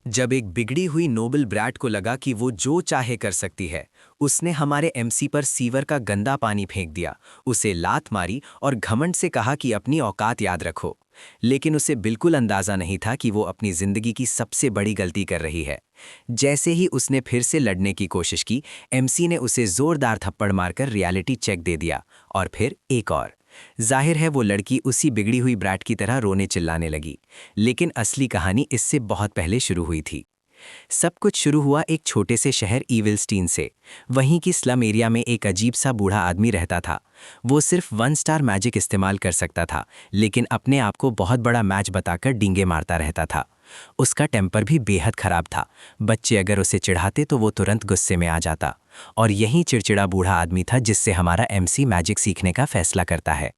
जब एक बिगड़ी हुई नोबल ब्रैट को लगा कि वो जो चाहे कर सकती है, उसने हमारे एमसी पर सीवर का गंदा पानी फेंक दिया, उसे लात मारी और घमंड से कहा कि अपनी औकात याद रखो। लेकिन उसे बिल्कुल अंदाजा नहीं था कि वो अपनी जिंदगी की सबसे बड़ी गलती कर रही है। जैसे ही उसने फिर से लड़ने की कोशिश की, एमसी ने उसे जोरदार थप्पड़ मारकर रियलिटी चेक दे दिया, और फिर एक और। जाहिर है वो लड़की उसी बिगड़ी हुई ब्रैट की तरह रोने चिल्लाने लगी। लेकिन असली कहानी इससे बहुत पहले शुरू हुई थी। सब कुछ शुरू हुआ एक छोटे से शहर ईविलस्टीन से। वहीं की स्लम एरिया में एक अजीब सा बूढ़ा आदमी रहता था। वो सिर्फ 1 स्टार मैजिक इस्तेमाल कर सकता था, लेकिन अपने आप को बहुत बड़ा मैच बताकर डींगे मारता रहता था। उसका टेम्पर भी बेहद खराब था। बच्चे अगर उसे चिढ़ाते तो वो तुरंत गुस्से में आ जाता। और यही चिड़चिड़ा बूढ़ा आदमी था जिससे हमारा एमसी मैजिक सीखने का फैसला करता है।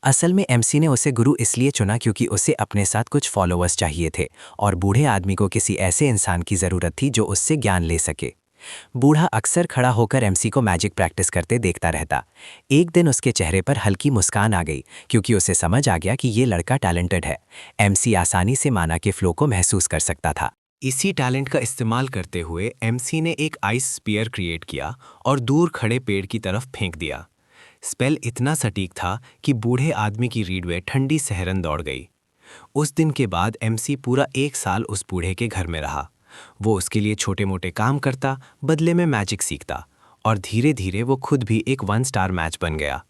असल में एमसी ने उसे गुरु इसलिए चुना क्योंकि उसे अपने साथ कुछ फॉलोअर्स चाहिए थे, और बूढ़े आदमी को किसी ऐसे इंसान की ज़रूरत थी जो उससे ज्ञान ले सके। बूढ़ा अक्सर खड़ा होकर एमसी को मैजिक प्रैक्टिस करते देखता रहता। एक दिन उसके चेहरे पर हल्की मुस्कान आ गई, क्योंकि उसे समझ आ गया कि ये लड़का टैलेंटेड है। एमसी आसानी से माना के फ्लो को महसूस कर सकता था। इसी टैलेंट का इस्तेमाल करते हुए एमसी ने एक आइस स्पीयर क्रिएट किया और दूर खड़े पेड़ की तरफ फेंक दिया। स्पेल इतना सटीक था कि बूढ़े आदमी की रीढ़ में ठंडी सहरन दौड़ गई। उस दिन के बाद एमसी पूरा 1 साल उस बूढ़े के घर में रहा। वो उसके लिए छोटे मोटे काम करता, बदले में मैजिक सीखता, और धीरे धीरे वो खुद भी एक 1 स्टार मैच बन गया।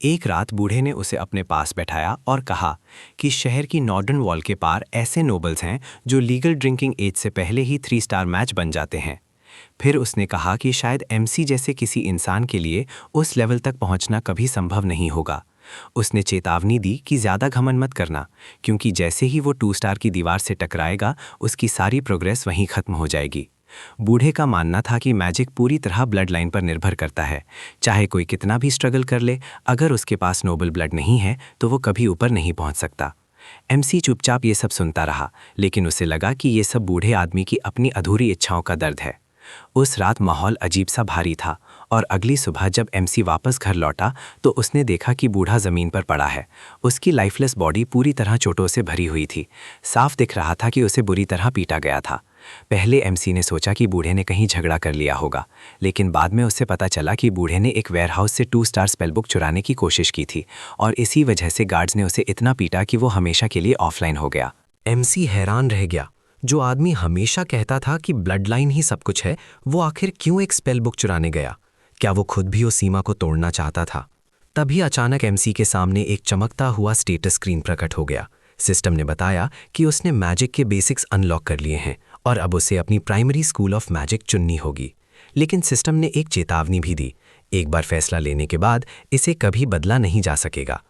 एक रात बूढ़े ने उसे अपने पास बैठाया और कहा कि शहर की नॉर्डर्न वॉल के पार ऐसे नोबल्स हैं जो लीगल ड्रिंकिंग एज से पहले ही 3 स्टार मैच बन जाते हैं। फिर उसने कहा कि शायद एमसी जैसे किसी इंसान के लिए उस लेवल तक पहुंचना कभी संभव नहीं होगा। उसने चेतावनी दी कि ज़्यादा घमंड मत करना, क्योंकि जैसे ही वो 2 स्टार की दीवार से टकराएगा, उसकी सारी प्रोग्रेस वहीं खत्म हो जाएगी। बूढ़े का मानना था कि मैजिक पूरी तरह ब्लड लाइन पर निर्भर करता है। चाहे कोई कितना भी स्ट्रगल कर ले, अगर उसके पास नोबल ब्लड नहीं है तो वो कभी ऊपर नहीं पहुंच सकता। एमसी चुपचाप ये सब सुनता रहा, लेकिन उसे लगा कि ये सब बूढ़े आदमी की अपनी अधूरी इच्छाओं का दर्द है। उस रात माहौल अजीब सा भारी था, और अगली सुबह जब एमसी वापस घर लौटा तो उसने देखा कि बूढ़ा ज़मीन पर पड़ा है। उसकी लाइफलेस बॉडी पूरी तरह चोटों से भरी हुई थी। साफ दिख रहा था कि उसे बुरी तरह पीटा गया था। पहले एमसी ने सोचा कि बूढ़े ने कहीं झगड़ा कर लिया होगा, लेकिन बाद में उससे पता चला कि बूढ़े ने एक वेयरहाउस से 2 स्टार स्पेलबुक चुराने की कोशिश की थी, और इसी वजह से गार्ड्स ने उसे इतना पीटा कि वो हमेशा के लिए ऑफलाइन हो गया। एमसी हैरान रह गया। जो आदमी हमेशा कहता था कि ब्लड लाइन ही सब कुछ है, वो आखिर क्यों एक स्पेल बुक चुराने गया? क्या वो खुद भी उस सीमा को तोड़ना चाहता था? तभी अचानक एमसी के सामने एक चमकता हुआ स्टेटस स्क्रीन प्रकट हो गया। सिस्टम ने बताया कि उसने मैजिक के बेसिक्स अनलॉक कर लिए हैं, और अब उसे अपनी प्राइमरी स्कूल ऑफ मैजिक चुननी होगी। लेकिन सिस्टम ने एक चेतावनी भी दी। एक बार फैसला लेने के बाद इसे कभी बदला नहीं जा सकेगा।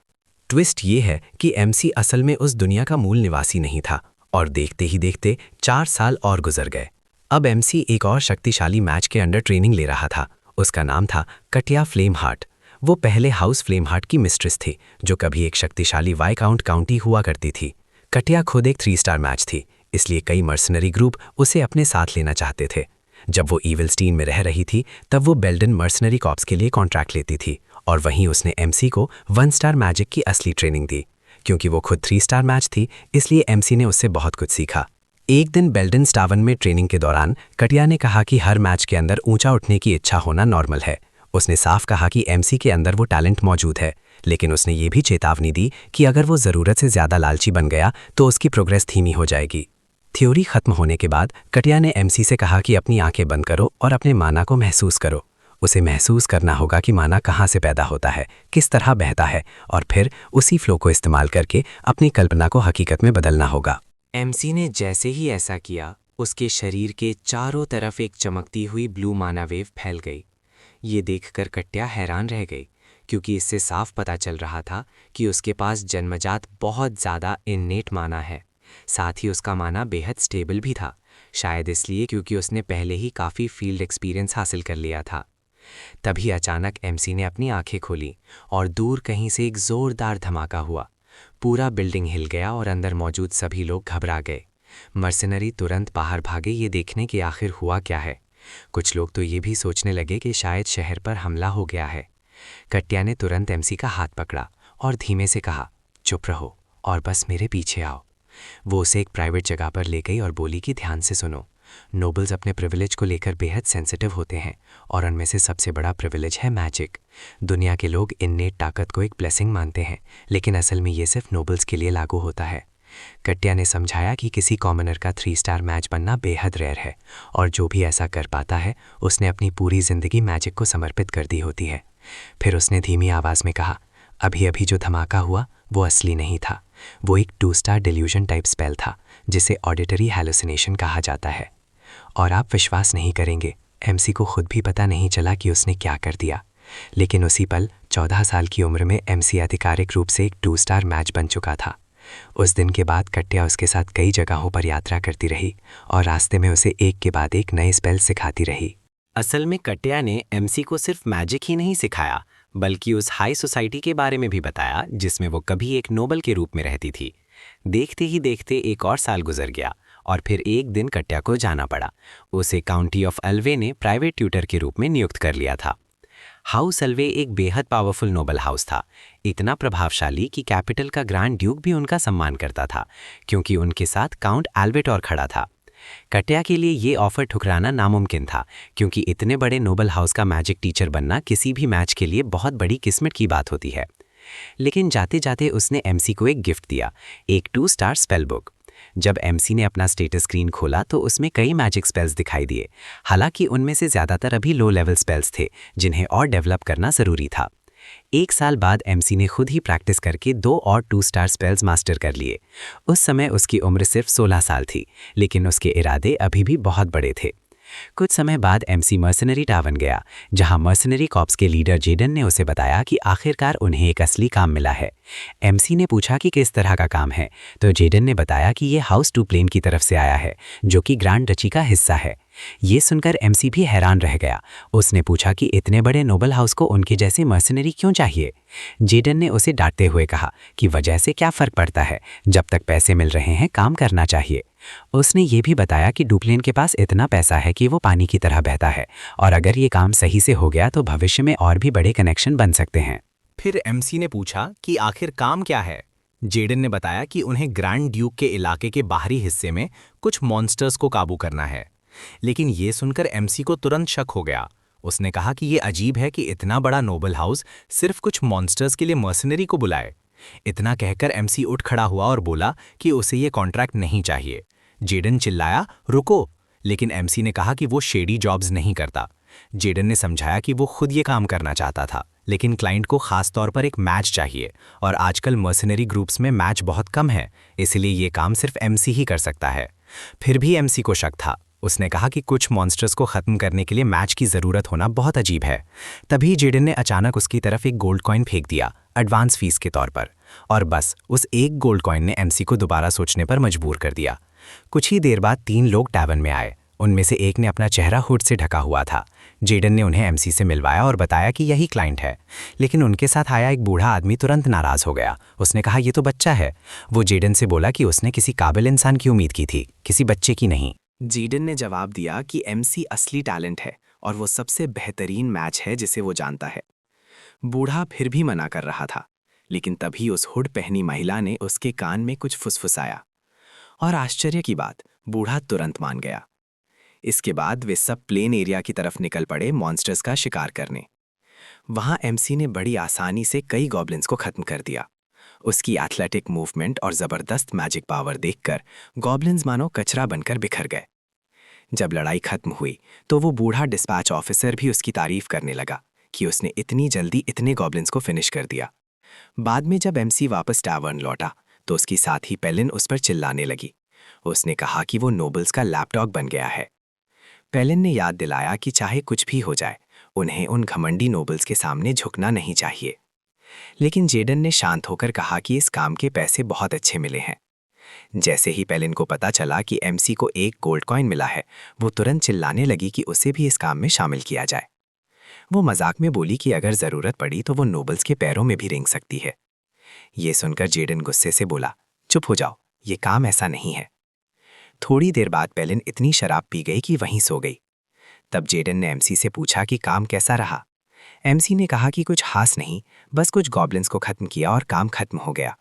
ट्विस्ट ये है कि एमसी असल में उस दुनिया का मूल निवासी नहीं था, और देखते ही देखते 4 साल और गुजर गए। अब एमसी एक और शक्तिशाली मैच के अंडर ट्रेनिंग ले रहा था। उसका नाम था कटिया फ्लेम हार्ट। वो पहले हाउस फ्लेम हार्ट की मिस्ट्रेस थी, जो कभी एक शक्तिशाली वाइकाउंट काउंटी हुआ करती थी। कटिया खुद एक 3 स्टार मैच थी, इसलिए कई मर्सनरी ग्रुप उसे अपने साथ लेना चाहते थे। जब वो ईविलस्टीन में रह रही थी, तब वो बेल्डन मर्सनरी कॉप्स के लिए कॉन्ट्रैक्ट लेती थी, और वहीं उसने एमसी को 1 स्टार मैजिक की असली ट्रेनिंग दी। क्योंकि वो खुद 3 स्टार मैच थी, इसलिए एमसी ने उससे बहुत कुछ सीखा। एक दिन बेल्डन स्टावन में ट्रेनिंग के दौरान कटिया ने कहा कि हर मैच के अंदर ऊंचा उठने की इच्छा होना नॉर्मल है। उसने साफ कहा कि एमसी के अंदर वो टैलेंट मौजूद है, लेकिन उसने ये भी चेतावनी दी कि अगर वो ज़रूरत से ज़्यादा लालची बन गया तो उसकी प्रोग्रेस धीमी हो जाएगी। थ्योरी खत्म होने के बाद कटिया ने एमसी से कहा कि अपनी आंखें बंद करो और अपने माना को महसूस करो। उसे महसूस करना होगा कि माना कहाँ से पैदा होता है, किस तरह बहता है, और फिर उसी फ्लो को इस्तेमाल करके अपनी कल्पना को हकीकत में बदलना होगा। एमसी ने जैसे ही ऐसा किया, उसके शरीर के चारों तरफ एक चमकती हुई ब्लू माना वेव फैल गई। ये देखकर कटिया हैरान रह गई, क्योंकि इससे साफ पता चल रहा था कि उसके पास जन्मजात बहुत ज़्यादा इन्नेट माना है। साथ ही उसका माना बेहद स्टेबल भी था, शायद इसलिए क्योंकि उसने पहले ही काफ़ी फील्ड एक्सपीरियंस हासिल कर लिया था। तभी अचानक एमसी ने अपनी आंखें खोली, और दूर कहीं से एक ज़ोरदार धमाका हुआ। पूरा बिल्डिंग हिल गया और अंदर मौजूद सभी लोग घबरा गए। मर्सनरी तुरंत बाहर भागे ये देखने कि आखिर हुआ क्या है। कुछ लोग तो ये भी सोचने लगे कि शायद शहर पर हमला हो गया है। कटिया ने तुरंत एमसी का हाथ पकड़ा और धीमे से कहा, चुप रहो और बस मेरे पीछे आओ। वो उसे एक प्राइवेट जगह पर ले गई और बोली कि ध्यान से सुनो, नोबल्स अपने प्रिविलेज को लेकर बेहद सेंसिटिव होते हैं और उनमें से सबसे बड़ा प्रिविलेज है मैजिक। दुनिया के लोग इन्नेट ताकत को एक ब्लेसिंग मानते हैं, लेकिन असल में ये सिर्फ नोबल्स के लिए लागू होता है। कट्या ने समझाया कि किसी कॉमनर का 3 स्टार मैच बनना बेहद रेयर है और जो भी ऐसा कर पाता है उसने अपनी पूरी जिंदगी मैजिक को समर्पित कर दी होती है। फिर उसने धीमी आवाज़ में कहा, अभी अभी जो धमाका हुआ वो असली नहीं था, वो एक 2 स्टार डिल्यूजन टाइप स्पेल था जिसे ऑडिटरी हैलुसिनेशन कहा जाता है। और आप विश्वास नहीं करेंगे, एमसी को खुद भी पता नहीं चला कि उसने क्या कर दिया, लेकिन उसी पल 14 साल की उम्र में एमसी आधिकारिक रूप से एक 2 स्टार मैच बन चुका था। उस दिन के बाद कट्या उसके साथ कई जगहों पर यात्रा करती रही और रास्ते में उसे एक के बाद एक नए स्पेल सिखाती रही। असल में कट्या ने एमसी को सिर्फ मैजिक ही नहीं सिखाया, बल्कि उस हाई सोसाइटी के बारे में भी बताया जिसमें वो कभी एक नोबल के रूप में रहती थी। देखते ही देखते एक और साल गुजर गया और फिर एक दिन कट्या को जाना पड़ा। उसे काउंटी ऑफ अल्वे ने प्राइवेट ट्यूटर के रूप में नियुक्त कर लिया था। हाउस अल्वे एक बेहद पावरफुल नोबल हाउस था, इतना प्रभावशाली कि कैपिटल का ग्रैंड ड्यूक भी उनका सम्मान करता था, क्योंकि उनके साथ काउंट एल्वेटोर खड़ा था। कट्या के लिए ये ऑफर ठुकराना नामुमकिन था, क्योंकि इतने बड़े नोबल हाउस का मैजिक टीचर बनना किसी भी मैच के लिए बहुत बड़ी किस्मत की बात होती है। लेकिन जाते जाते उसने एमसी को एक गिफ्ट दिया, एक 2 स्टार स्पेल बुक। जब एमसी ने अपना स्टेटस स्क्रीन खोला तो उसमें कई मैजिक स्पेल्स दिखाई दिए, हालांकि उनमें से ज़्यादातर अभी लो लेवल स्पेल्स थे जिन्हें और डेवलप करना ज़रूरी था। 1 साल बाद एमसी ने खुद ही प्रैक्टिस करके 2 और 2 स्टार स्पेल्स मास्टर कर लिए। उस समय उसकी उम्र सिर्फ 16 साल थी, लेकिन उसके इरादे अभी भी बहुत बड़े थे। कुछ समय बाद एमसी मर्सनरी टावन गया, जहां मर्सनरी कॉप्स के लीडर जेडन ने उसे बताया कि आखिरकार उन्हें एक असली काम मिला है। एमसी ने पूछा कि किस तरह का काम है, तो जेडन ने बताया कि ये हाउस टू प्लेन की तरफ से आया है, जो कि ग्रैंड डची का हिस्सा है। ये सुनकर एमसी भी हैरान रह गया। उसने पूछा कि इतने बड़े नोबल हाउस को उनके जैसे मर्सनरी क्यों चाहिए। जेडन ने उसे डांटते हुए कहा कि वजह से क्या फ़र्क पड़ता है, जब तक पैसे मिल रहे हैं काम करना चाहिए। उसने ये भी बताया कि डुप्लेन के पास इतना पैसा है कि वो पानी की तरह बहता है, और अगर ये काम सही से हो गया तो भविष्य में और भी बड़े कनेक्शन बन सकते हैं। फिर एमसी ने पूछा कि आखिर काम क्या है। जेडन ने बताया कि उन्हें ग्रैंड ड्यूक के इलाके के बाहरी हिस्से में कुछ मॉन्स्टर्स को काबू करना है। लेकिन ये सुनकर एमसी को तुरंत शक हो गया। उसने कहा कि ये अजीब है कि इतना बड़ा नोबल हाउस सिर्फ कुछ मॉन्स्टर्स के लिए मर्सनरी को बुलाए। इतना कहकर एमसी उठ खड़ा हुआ और बोला कि उसे ये कॉन्ट्रैक्ट नहीं चाहिए। जेडन चिल्लाया, रुको, लेकिन एमसी ने कहा कि वो शेडी जॉब्स नहीं करता। जेडन ने समझाया कि वो खुद ये काम करना चाहता था, लेकिन क्लाइंट को खास तौर पर एक मैच चाहिए, और आजकल मर्सनरी ग्रुप्स में मैच बहुत कम है, इसलिए ये काम सिर्फ एमसी ही कर सकता है। फिर भी एमसी को शक था। उसने कहा कि कुछ मॉन्स्टर्स को ख़त्म करने के लिए मैच की ज़रूरत होना बहुत अजीब है। तभी जेडन ने अचानक उसकी तरफ एक गोल्ड कॉइन फेंक दिया, एडवांस फीस के तौर पर, और बस उस एक गोल्ड कॉइन ने एमसी को दोबारा सोचने पर मजबूर कर दिया। कुछ ही देर बाद 3 लोग टैवन में आए। उनमें से एक ने अपना चेहरा हुड से ढका हुआ था। जेडन ने उन्हें एमसी से मिलवाया और बताया कि यही क्लाइंट है, लेकिन उनके साथ आया एक बूढ़ा आदमी तुरंत नाराज़ हो गया। उसने कहा, ये तो बच्चा है। वो जेडन से बोला कि उसने किसी काबिल इंसान की उम्मीद की थी, किसी बच्चे की नहीं। जेडन ने जवाब दिया कि एमसी असली टैलेंट है और वो सबसे बेहतरीन मैच है जिसे वो जानता है। बूढ़ा फिर भी मना कर रहा था, लेकिन तभी उस हुड पहनी महिला ने उसके कान में कुछ फुसफुसाया, और आश्चर्य की बात, बूढ़ा तुरंत मान गया। इसके बाद वे सब प्लेन एरिया की तरफ निकल पड़े मॉन्स्टर्स का शिकार करने। वहां एमसी ने बड़ी आसानी से कई गॉब्लिन्स को खत्म कर दिया। उसकी एथलेटिक मूवमेंट और जबरदस्त मैजिक पावर देखकर गॉब्लिन्स मानो कचरा बनकर बिखर गए। जब लड़ाई खत्म हुई तो वो बूढ़ा डिस्पैच ऑफिसर भी उसकी तारीफ करने लगा कि उसने इतनी जल्दी इतने गॉब्लिन्स को फिनिश कर दिया। बाद में जब एमसी वापस टैवर्न लौटा तो उसकी साथी पेलिन उस पर चिल्लाने लगी। उसने कहा कि वो नोबल्स का लैपडॉग बन गया है। पेलिन ने याद दिलाया कि चाहे कुछ भी हो जाए, उन्हें उन घमंडी नोबल्स के सामने झुकना नहीं चाहिए। लेकिन जेडन ने शांत होकर कहा कि इस काम के पैसे बहुत अच्छे मिले हैं। जैसे ही पेलिन को पता चला कि एमसी को एक गोल्ड कॉइन मिला है, वो तुरंत चिल्लाने लगी कि उसे भी इस काम में शामिल किया जाए। वो मजाक में बोली कि अगर जरूरत पड़ी तो वो नोबल्स के पैरों में भी रेंग सकती है। ये सुनकर जेडन गुस्से से बोला, चुप हो जाओ, ये काम ऐसा नहीं है। थोड़ी देर बाद पेलिन इतनी शराब पी गई कि वहीं सो गई। तब जेडन ने एमसी से पूछा कि काम कैसा रहा। एमसी ने कहा कि कुछ खास नहीं, बस कुछ गॉब्लिन्स को खत्म किया और काम खत्म हो गया।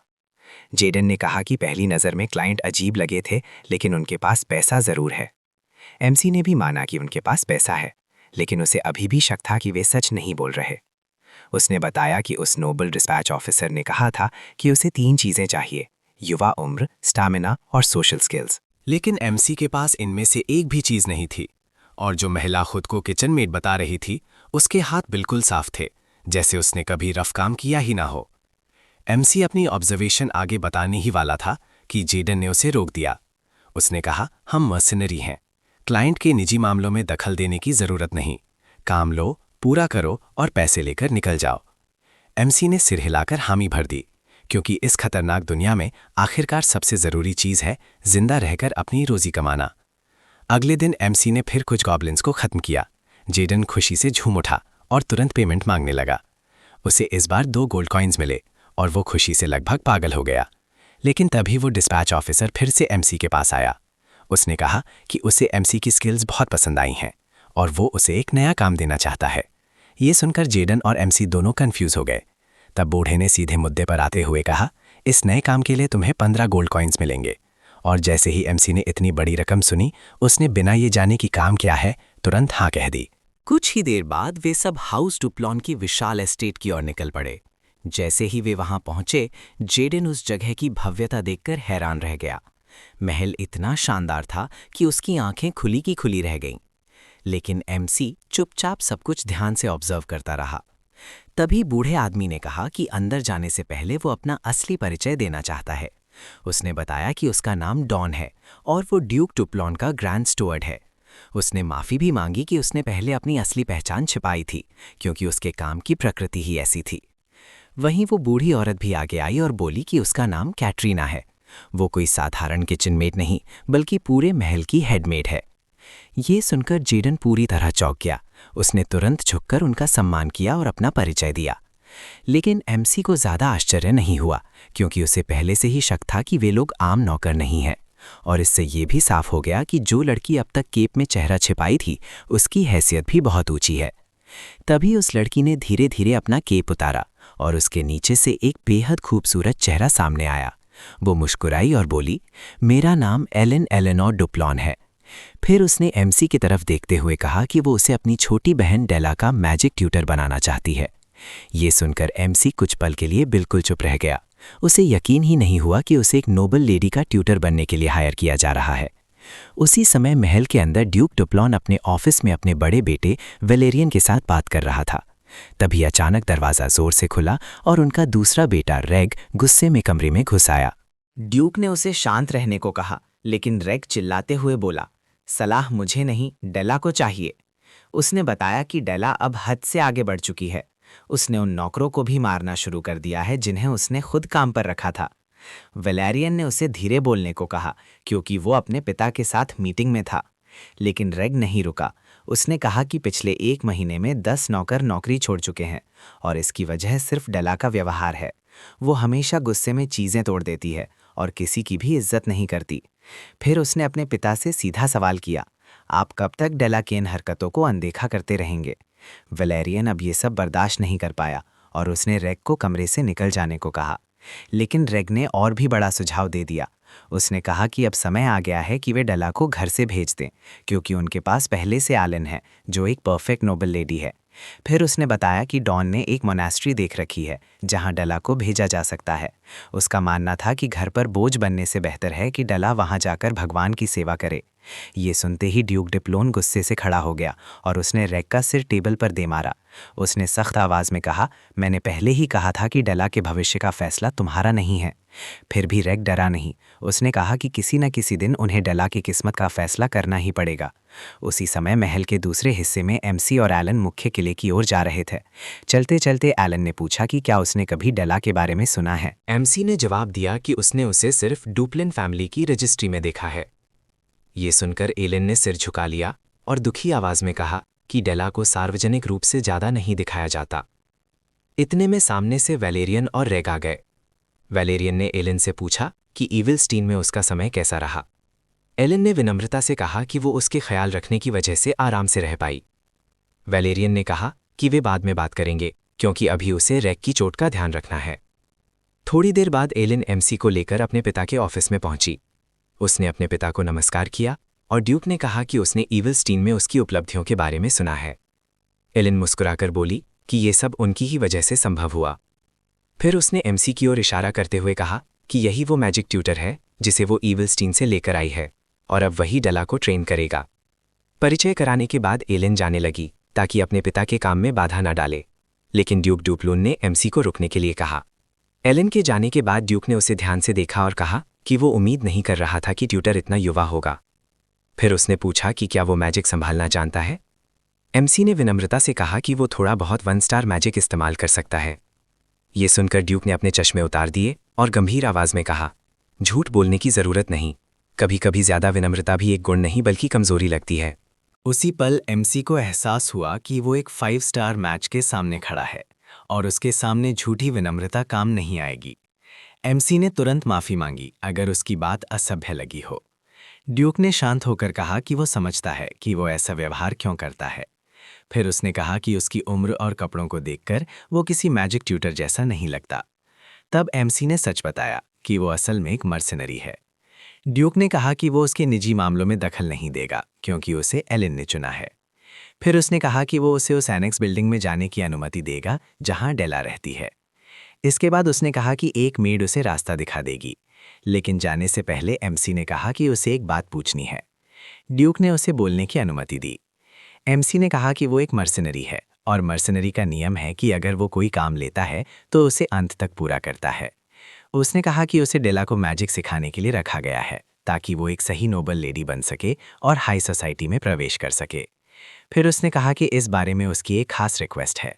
जेडन ने कहा कि पहली नज़र में क्लाइंट अजीब लगे थे, लेकिन उनके पास पैसा ज़रूर है। एमसी ने भी माना कि उनके पास पैसा है, लेकिन उसे अभी भी शक था कि वे सच नहीं बोल रहे। उसने बताया कि उस नोबल डिस्पैच ऑफिसर ने कहा था कि उसे 3 चीज़ें चाहिए: युवा उम्र, स्टैमिना और सोशल स्किल्स। लेकिन एमसी के पास इनमें से एक भी चीज नहीं थी, और जो महिला खुद को किचन मेड बता रही थी, उसके हाथ बिल्कुल साफ थे, जैसे उसने कभी रफ काम किया ही ना हो। एमसी अपनी ऑब्जर्वेशन आगे बताने ही वाला था कि जेडन ने उसे रोक दिया। उसने कहा, हम मर्सिनरी हैं, क्लाइंट के निजी मामलों में दखल देने की जरूरत नहीं, काम लो, पूरा करो और पैसे लेकर निकल जाओ। एमसी ने सिर हिलाकर हामी भर दी, क्योंकि इस खतरनाक दुनिया में आखिरकार सबसे जरूरी चीज है जिंदा रहकर अपनी रोजी कमाना। अगले दिन एमसी ने फिर कुछ गॉब्लिन्स को खत्म किया। जेडन खुशी से झूम उठा और तुरंत पेमेंट मांगने लगा। उसे इस बार 2 गोल्ड कॉइन्स मिले और वो खुशी से लगभग पागल हो गया। लेकिन तभी वो डिस्पैच ऑफिसर फिर से एमसी के पास आया। उसने कहा कि उसे एमसी की स्किल्स बहुत पसंद आई हैं और वो उसे एक नया काम देना चाहता है। ये सुनकर जेडन और एमसी दोनों कंफ्यूज हो गए। तब बूढ़े ने सीधे मुद्दे पर आते हुए कहा, इस नए काम के लिए तुम्हें 15 गोल्ड कॉइन्स मिलेंगे। और जैसे ही एमसी ने इतनी बड़ी रकम सुनी, उसने बिना ये जाने कि काम क्या है तुरंत हाँ कह दी। कुछ ही देर बाद वे सब हाउस डुप्लॉन की विशाल एस्टेट की ओर निकल पड़े। जैसे ही वे वहां पहुंचे, जेडन उस जगह की भव्यता देखकर हैरान रह गया। महल इतना शानदार था कि उसकी आंखें खुली की खुली रह गईं। लेकिन एमसी चुपचाप सब कुछ ध्यान से ऑब्जर्व करता रहा। तभी बूढ़े आदमी ने कहा कि अंदर जाने से पहले वो अपना असली परिचय देना चाहता है। उसने बताया कि उसका नाम डॉन है और वो ड्यूक डुप्लॉन का ग्रैंड स्टुअर्ड है। उसने माफ़ी भी मांगी कि उसने पहले अपनी असली पहचान छिपाई थी, क्योंकि उसके काम की प्रकृति ही ऐसी थी। वहीं वो बूढ़ी औरत भी आगे आई और बोली कि उसका नाम कैटरीना है। वो कोई साधारण किचन मेड नहीं, बल्कि पूरे महल की हेडमेड है। ये सुनकर जेडन पूरी तरह चौंक गया। उसने तुरंत झुककर उनका सम्मान किया और अपना परिचय दिया। लेकिन एमसी को ज़्यादा आश्चर्य नहीं हुआ, क्योंकि उसे पहले से ही शक था कि वे लोग आम नौकर नहीं हैं। और इससे ये भी साफ हो गया कि जो लड़की अब तक केप में चेहरा छिपाई थी, उसकी हैसियत भी बहुत ऊंची है। तभी उस लड़की ने धीरे धीरे अपना केप उतारा और उसके नीचे से एक बेहद खूबसूरत चेहरा सामने आया। वो मुस्कुराई और बोली, मेरा नाम एलन एलेनोर डुप्लॉन है। फिर उसने एमसी की तरफ देखते हुए कहा कि वो उसे अपनी छोटी बहन डेला का मैजिक ट्यूटर बनाना चाहती है। ये सुनकर एमसी कुछ पल के लिए बिल्कुल चुप रह गया। उसे यकीन ही नहीं हुआ कि उसे एक नोबल लेडी का ट्यूटर बनने के लिए हायर किया जा रहा है। उसी समय महल के अंदर ड्यूक डुप्लॉन अपने ऑफिस में अपने बड़े बेटे वैलेरियन के साथ बात कर रहा था। तभी अचानक दरवाज़ा जोर से खुला और उनका दूसरा बेटा रेग गुस्से में कमरे में घुस आया। ड्यूक ने उसे शांत रहने को कहा, लेकिन रेग चिल्लाते हुए बोला, सलाह मुझे नहीं, डेला को चाहिए। उसने बताया कि डेला अब हद से आगे बढ़ चुकी है। उसने उन नौकरों को भी मारना शुरू कर दिया है जिन्हें उसने खुद काम पर रखा था। वैलेरियन ने उसे धीरे बोलने को कहा, क्योंकि वो अपने पिता के साथ मीटिंग में था। लेकिन रेग नहीं रुका। उसने कहा कि पिछले 1 महीने में 10 नौकर नौकरी छोड़ चुके हैं और इसकी वजह सिर्फ डेला का व्यवहार है। वो हमेशा गुस्से में चीज़ें तोड़ देती है और किसी की भी इज्जत नहीं करती। फिर उसने अपने पिता से सीधा सवाल किया, आप कब तक डेला की इन हरकतों को अनदेखा करते रहेंगे? वैलेरियन अब ये सब बर्दाश्त नहीं कर पाया और उसने रेग को कमरे से निकल जाने को कहा। लेकिन रेग ने और भी बड़ा सुझाव दे दिया। उसने कहा कि अब समय आ गया है कि वे डेला को घर से भेज दें, क्योंकि उनके पास पहले से एलन है, जो एक परफेक्ट नोबल लेडी है। फिर उसने बताया कि डॉन ने एक मोनास्ट्री देख रखी है जहां डेला को भेजा जा सकता है। उसका मानना था कि घर पर बोझ बनने से बेहतर है कि डेला वहां जाकर भगवान की सेवा करे। ये सुनते ही ड्यूक डिप्लोन गुस्से से खड़ा हो गया और उसने रेग का सिर टेबल पर दे मारा। उसने सख्त आवाज़ में कहा, मैंने पहले ही कहा था कि डेला के भविष्य का फैसला तुम्हारा नहीं है। फिर भी रेग डरा नहीं। उसने कहा कि किसी न किसी दिन उन्हें डेला की किस्मत का फैसला करना ही पड़ेगा। उसी समय महल के दूसरे हिस्से में एमसी और एलन मुख्य किले की ओर जा रहे थे। चलते चलते एलन ने पूछा कि क्या उसने कभी डेला के बारे में सुना है। एमसी ने जवाब दिया कि उसने उसे सिर्फ डुप्लिन फैमिली की रजिस्ट्री में देखा है। ये सुनकर एलन ने सिर झुका लिया और दुखी आवाज में कहा कि डेला को सार्वजनिक रूप से ज़्यादा नहीं दिखाया जाता। इतने में सामने से वैलेरियन और रेग आ गए। वैलेरियन ने एलन से पूछा कि ईविलस्टीन में उसका समय कैसा रहा। एलन ने विनम्रता से कहा कि वो उसके ख्याल रखने की वजह से आराम से रह पाई। वैलेरियन ने कहा कि वे बाद में बात करेंगे, क्योंकि अभी उसे रेग की चोट का ध्यान रखना है। थोड़ी देर बाद एलिन एमसी को लेकर अपने पिता के ऑफिस में पहुंची। उसने अपने पिता को नमस्कार किया और ड्यूक ने कहा कि उसने ईविलस्टीन में उसकी उपलब्धियों के बारे में सुना है। एलिन मुस्कुराकर बोली कि ये सब उनकी ही वजह से संभव हुआ। फिर उसने एमसी की ओर इशारा करते हुए कहा कि यही वो मैजिक ट्यूटर है जिसे वो ईविलस्टीन से लेकर आई है और अब वही डेला को ट्रेन करेगा। परिचय कराने के बाद एलिन जाने लगी ताकि अपने पिता के काम में बाधा न डाले, लेकिन ड्यूक डुप्लून ने एमसी को रुकने के लिए कहा। एलिन के जाने के बाद ड्यूक ने उसे ध्यान से देखा और कहा कि वो उम्मीद नहीं कर रहा था कि ट्यूटर इतना युवा होगा। फिर उसने पूछा कि क्या वो मैजिक संभालना जानता है। एमसी ने विनम्रता से कहा कि वो थोड़ा बहुत 1 स्टार मैजिक इस्तेमाल कर सकता है। ये सुनकर ड्यूक ने अपने चश्मे उतार दिए और गंभीर आवाज में कहा, झूठ बोलने की जरूरत नहीं, कभी कभी ज्यादा विनम्रता भी एक गुण नहीं बल्कि कमजोरी लगती है। उसी पल एमसी को एहसास हुआ कि वो एक 5 स्टार मैच के सामने खड़ा है और उसके सामने झूठी विनम्रता काम नहीं आएगी। एमसी ने तुरंत माफी मांगी अगर उसकी बात असभ्य लगी हो। ड्यूक ने शांत होकर कहा कि वो समझता है कि वो ऐसा व्यवहार क्यों करता है। फिर उसने कहा कि उसकी उम्र और कपड़ों को देखकर वो किसी मैजिक ट्यूटर जैसा नहीं लगता। तब एमसी ने सच बताया कि वो असल में एक मर्सिनरी है। ड्यूक ने कहा कि वो उसके निजी मामलों में दखल नहीं देगा क्योंकि उसे एलिन ने चुना है। फिर उसने कहा कि वो उसे उस एनेक्स बिल्डिंग में जाने की अनुमति देगा जहां डेला रहती है। इसके बाद उसने कहा कि एक मेड उसे रास्ता दिखा देगी, लेकिन जाने से पहले एमसी ने कहा कि उसे एक बात पूछनी है। ड्यूक ने उसे बोलने की अनुमति दी। एमसी ने कहा कि वो एक मर्सिनरी है और मर्सिनरी का नियम है कि अगर वो कोई काम लेता है तो उसे अंत तक पूरा करता है। उसने कहा कि उसे डेला को मैजिक सिखाने के लिए रखा गया है ताकि वो एक सही नोबल लेडी बन सके और हाई सोसाइटी में प्रवेश कर सके। फिर उसने कहा कि इस बारे में उसकी एक खास रिक्वेस्ट है।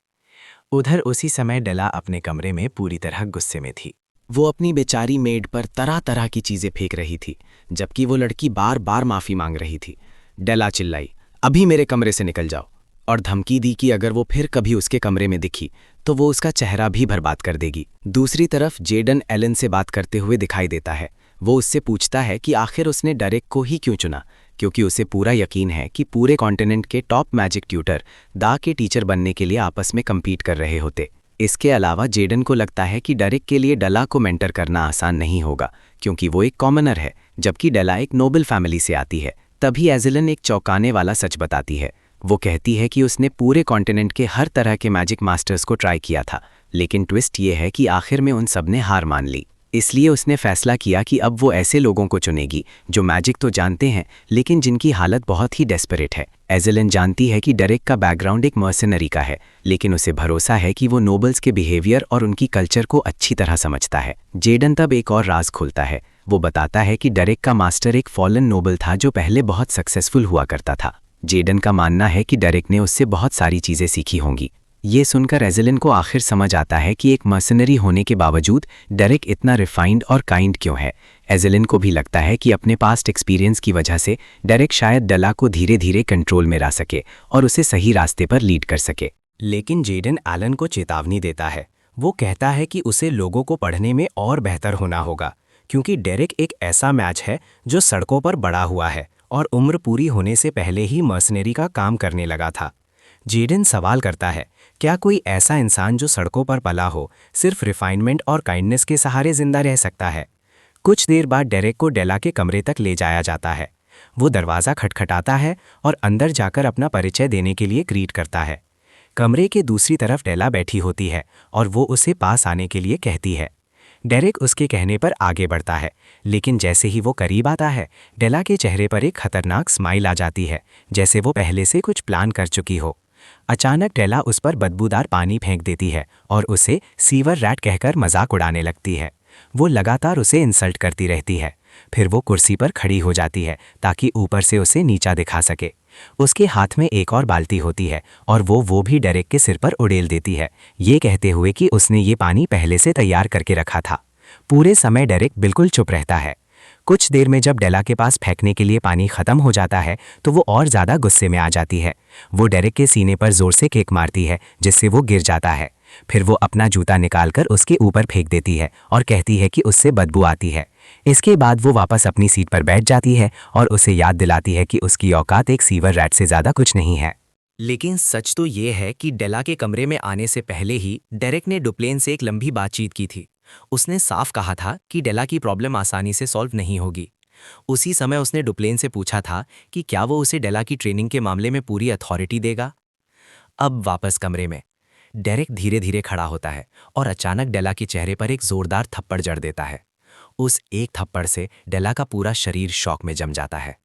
उधर उसी समय डेला अपने कमरे में पूरी तरह गुस्से में थी। वो अपनी बेचारी मेड पर तरह तरह की चीजें फेंक रही थी, जबकि वो लड़की बार बार माफी मांग रही थी। डेला चिल्लाई, अभी मेरे कमरे से निकल जाओ, और धमकी दी कि अगर वो फिर कभी उसके कमरे में दिखी तो वो उसका चेहरा भी बर्बाद कर देगी। दूसरी तरफ जेडन एलन से बात करते हुए दिखाई देता है। वो उससे पूछता है कि आखिर उसने डेरेक को ही क्यों चुना, क्योंकि उसे पूरा यकीन है कि पूरे कॉन्टिनेंट के टॉप मैजिक ट्यूटर दा के टीचर बनने के लिए आपस में कम्पीट कर रहे होते। इसके अलावा जेडन को लगता है कि डेरेक के लिए डेला को मेंटर करना आसान नहीं होगा क्योंकि वो एक कॉमनर है, जबकि डेला एक नोबल फैमिली से आती है। तभी एजिलन एक चौंकाने वाला सच बताती है। वो कहती है कि उसने पूरे कॉन्टिनेंट के हर तरह के मैजिक मास्टर्स को ट्राई किया था, लेकिन ट्विस्ट ये है कि आखिर में उन सब ने हार मान ली। इसलिए उसने फैसला किया कि अब वो ऐसे लोगों को चुनेगी जो मैजिक तो जानते हैं लेकिन जिनकी हालत बहुत ही डेस्परेट है। एजिलन जानती है कि डेरेक का बैकग्राउंड एक मर्सिनरी का है, लेकिन उसे भरोसा है कि वो नोबल्स के बिहेवियर और उनकी कल्चर को अच्छी तरह समझता है। जेडन तब एक और राज खोलता है। वो बताता है कि डेरेक का मास्टर एक फॉलन नोबल था जो पहले बहुत सक्सेसफुल हुआ करता था। जेडन का मानना है कि डेरेक ने उससे बहुत सारी चीज़ें सीखी होंगी। ये सुनकर एजिलन को आखिर समझ आता है कि एक मर्सिनरी होने के बावजूद डेरेक इतना रिफाइंड और काइंड क्यों है। एजिलन को भी लगता है कि अपने पास्ट एक्सपीरियंस की वजह से डेरेक शायद डेला को धीरे धीरे कंट्रोल में ला सके और उसे सही रास्ते पर लीड कर सके। लेकिन जेडन एलन को चेतावनी देता है। वो कहता है कि उसे लोगों को पढ़ने में और बेहतर होना होगा क्योंकि डेरेक एक ऐसा मैच है जो सड़कों पर बड़ा हुआ है और उम्र पूरी होने से पहले ही मर्सनरी का काम करने लगा था। जेडन सवाल करता है, क्या कोई ऐसा इंसान जो सड़कों पर पला हो सिर्फ रिफाइनमेंट और काइंडनेस के सहारे जिंदा रह सकता है? कुछ देर बाद डेरेक को डेला के कमरे तक ले जाया जाता है। वो दरवाज़ा खटखटाता है और अंदर जाकर अपना परिचय देने के लिए ग्रीट करता है। कमरे के दूसरी तरफ डेला बैठी होती है और वो उसे पास आने के लिए कहती है। डेरेक उसके कहने पर आगे बढ़ता है, लेकिन जैसे ही वो करीब आता है डेला के चेहरे पर एक खतरनाक स्माइल आ जाती है, जैसे वो पहले से कुछ प्लान कर चुकी हो। अचानक डेला उस पर बदबूदार पानी फेंक देती है और उसे सीवर रैट कहकर मजाक उड़ाने लगती है। वो लगातार उसे इंसल्ट करती रहती है। फिर वो कुर्सी पर खड़ी हो जाती है ताकि ऊपर से उसे नीचा दिखा सके। उसके हाथ में एक और बाल्टी होती है और वो भी डेरेक के सिर पर उड़ेल देती है, ये कहते हुए कि उसने ये पानी पहले से तैयार करके रखा था। पूरे समय डेरेक बिल्कुल चुप रहता है। कुछ देर में जब डेला के पास फेंकने के लिए पानी खत्म हो जाता है तो वो और ज़्यादा गुस्से में आ जाती है। वो डेरेक के सीने पर जोर से किक मारती है जिससे वो गिर जाता है। फिर वो अपना जूता निकालकर उसके ऊपर फेंक देती है और कहती है कि उससे बदबू आती है। इसके बाद वो वापस अपनी सीट पर बैठ जाती है और उसे याद दिलाती है कि उसकी औकात एक सीवर रैट से ज़्यादा कुछ नहीं है। लेकिन सच तो ये है कि डेला के कमरे में आने से पहले ही डेरेक ने डुप्लेन से एक लंबी बातचीत की थी उसने साफ कहा था कि डेला की प्रॉब्लम आसानी से सॉल्व नहीं होगी। उसी समय उसने डुप्लेन से पूछा था कि क्या वो उसे डेला की ट्रेनिंग के मामले में पूरी अथॉरिटी देगा। अब वापस कमरे में डेरेक धीरे धीरे खड़ा होता है और अचानक डेला के चेहरे पर एक जोरदार थप्पड़ जड़ देता है। उस एक थप्पड़ से डेला का पूरा शरीर शॉक में जम जाता है।